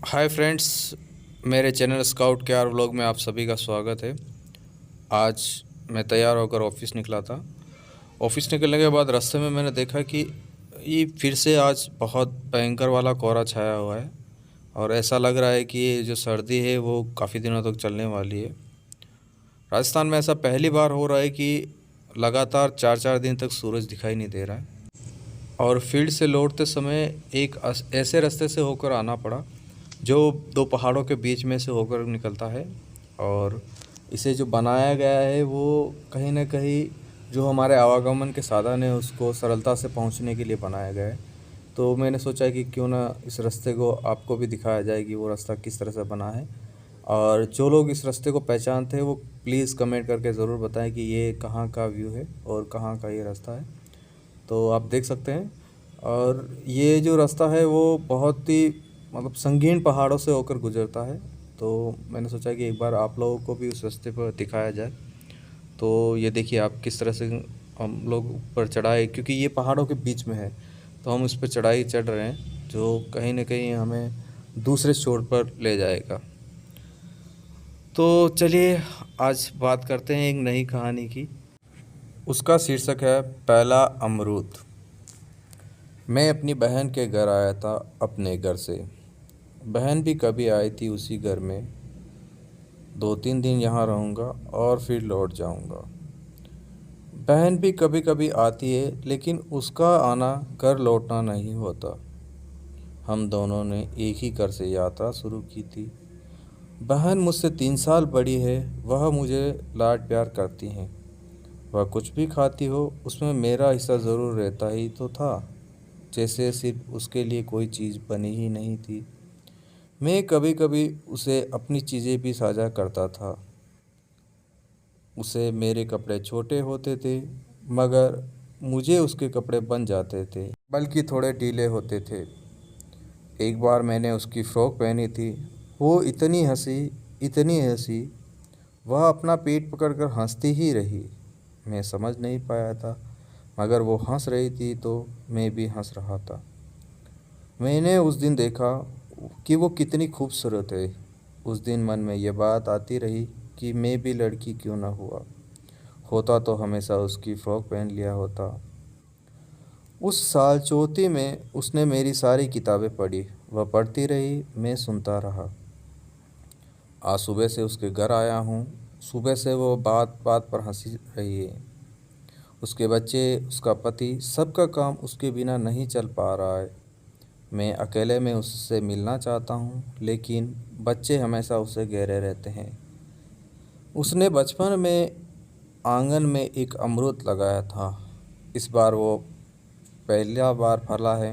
Hi friends, मेरे channel scout के are vlog में आप सभी का स्वागत है। आज मैं तैयार होकर ऑफिस निकला था। ऑफिस निकलने के बाद रास्ते में मैंने देखा कि ये फिर से आज बहुत भयंकर वाला कोहरा छाया हुआ है और ऐसा लग रहा है कि ये जो सर्दी है वो काफ़ी दिनों तक चलने वाली है। राजस्थान में ऐसा पहली बार हो रहा है कि लगातार 4-4 दिन तक सूरज दिखाई नहीं दे रहा है और फील्ड से लौटते समय एक ऐसे रास्ते से होकर आना पड़ा जो दो पहाड़ों के बीच में से होकर निकलता है। और इसे जो बनाया गया है वो कहीं ना कहीं जो हमारे आवागमन के साधन है उसको सरलता से पहुंचने के लिए बनाया गया है। तो मैंने सोचा कि क्यों ना इस रास्ते को आपको भी दिखाया जाए कि वो रास्ता किस तरह से बना है। और जो लोग इस रास्ते को पहचानते हैं वो प्लीज़ कमेंट करके ज़रूर बताएं कि ये कहाँ का व्यू है और कहाँ का ये रास्ता है। तो आप देख सकते हैं। और ये जो रास्ता है वो बहुत ही मतलब संगीन पहाड़ों से होकर गुजरता है। तो मैंने सोचा कि एक बार आप लोगों को भी उस रास्ते पर दिखाया जाए। तो ये देखिए आप किस तरह से हम लोग ऊपर चढ़ाए, क्योंकि ये पहाड़ों के बीच में है तो हम उस पर चढ़ाई चढ़ रहे हैं जो कहीं ना कहीं हमें दूसरे छोर पर ले जाएगा। तो चलिए आज बात करते हैं एक नई कहानी की। उसका शीर्षक है पहला अमरूद। मैं अपनी बहन के घर आया था अपने घर से। बहन भी कभी आई थी उसी घर में। 2-3 दिन यहाँ रहूँगा और फिर लौट जाऊँगा। बहन भी कभी कभी आती है लेकिन उसका आना घर लौटना नहीं होता। हम दोनों ने एक ही घर से यात्रा शुरू की थी। बहन मुझसे 3 साल बड़ी है। वह मुझे लाड प्यार करती हैं। वह कुछ भी खाती हो उसमें मेरा हिस्सा ज़रूर रहता ही तो था, जैसे सिर्फ उसके लिए कोई चीज़ बनी ही नहीं थी। मैं कभी कभी उसे अपनी चीज़ें भी साझा करता था। उसे मेरे कपड़े छोटे होते थे मगर मुझे उसके कपड़े बन जाते थे, बल्कि थोड़े ढीले होते थे। एक बार मैंने उसकी फ़्रॉक पहनी थी। वो इतनी हंसी, वह अपना पेट पकड़कर हंसती ही रही। मैं समझ नहीं पाया था मगर वो हंस रही थी तो मैं भी हंस रहा था। मैंने उस दिन देखा कि वो कितनी खूबसूरत है। उस दिन मन में यह बात आती रही कि मैं भी लड़की क्यों ना होता तो हमेशा उसकी फ़्रॉक पहन लिया होता। उस साल चौथी में उसने मेरी सारी किताबें पढ़ी। वह पढ़ती रही, मैं सुनता रहा। आज सुबह से उसके घर आया हूँ। सुबह से वो बात बात पर हंसी रही है। उसके बच्चे, उसका पति, सबका काम उसके बिना नहीं चल पा रहा है। मैं अकेले में उससे मिलना चाहता हूँ लेकिन बच्चे हमेशा उससे घेरे रहते हैं। उसने बचपन में आंगन में एक अमरूद लगाया था। इस बार वो पहला बार फला है।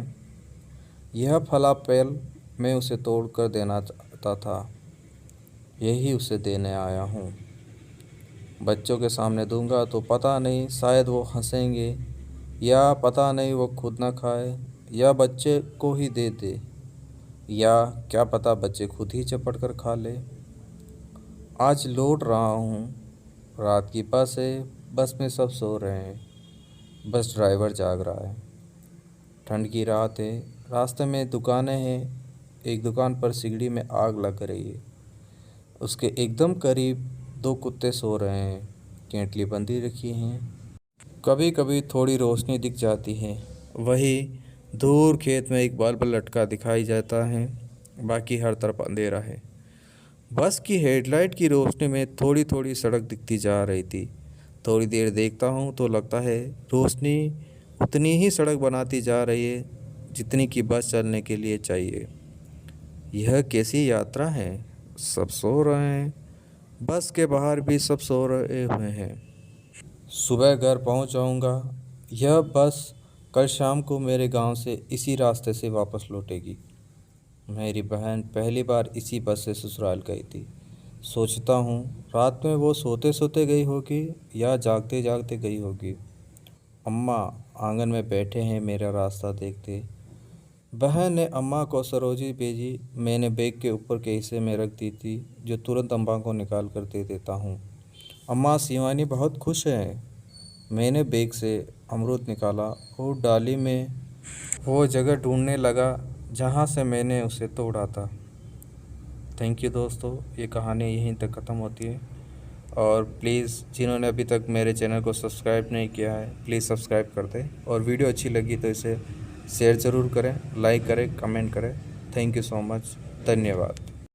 यह फला पेल मैं उसे तोड़ कर देना चाहता था। यही उसे देने आया हूँ। बच्चों के सामने दूंगा तो पता नहीं शायद वो हंसेंगे, या पता नहीं वो खुद ना खाए या बच्चे को ही दे दे, या क्या पता बच्चे खुद ही चपट कर खा ले। आज लौट रहा हूँ। रात की बस है। बस में सब सो रहे हैं। बस ड्राइवर जाग रहा है। ठंड की रात है। रास्ते में दुकानें हैं। एक दुकान पर सिगड़ी में आग लग रही है। उसके एकदम करीब 2 कुत्ते सो रहे हैं। केंटली बंदी रखी हैं। कभी कभी थोड़ी रोशनी दिख जाती है। वही दूर खेत में एक बल्ब लटका दिखाई जाता है। बाकी हर तरफ अंधेरा है। बस की हेडलाइट की रोशनी में थोड़ी थोड़ी सड़क दिखती जा रही थी। थोड़ी देर देखता हूँ तो लगता है रोशनी उतनी ही सड़क बनाती जा रही है जितनी कि बस चलने के लिए चाहिए। यह कैसी यात्रा है। सब सो रहे हैं। बस के बाहर भी सब सो रहे हुए हैं। सुबह घर पहुंच जाऊंगा। यह बस कल शाम को मेरे गांव से इसी रास्ते से वापस लौटेगी। मेरी बहन पहली बार इसी बस से ससुराल गई थी। सोचता हूँ रात में वो सोते सोते गई होगी या जागते जागते गई होगी। अम्मा आंगन में बैठे हैं मेरा रास्ता देखते। बहन ने अम्मा को सरोजी भेजी। मैंने बैग के ऊपर के हिस्से में रख दी थी जो तुरंत अम्मा को निकाल कर दे देता हूँ। अम्मा शिवानी बहुत खुश है। मैंने बैग से अमरूद निकाला और डाली में वो जगह ढूंढने लगा जहाँ से मैंने उसे तोड़ा था। थैंक यू दोस्तों, ये कहानी यहीं तक ख़त्म होती है। और प्लीज़ जिन्होंने अभी तक मेरे चैनल को सब्सक्राइब नहीं किया है, प्लीज़ सब्सक्राइब कर दें। और वीडियो अच्छी लगी तो इसे शेयर ज़रूर करें, लाइक करें, कमेंट करें। थैंक यू सो मच, धन्यवाद।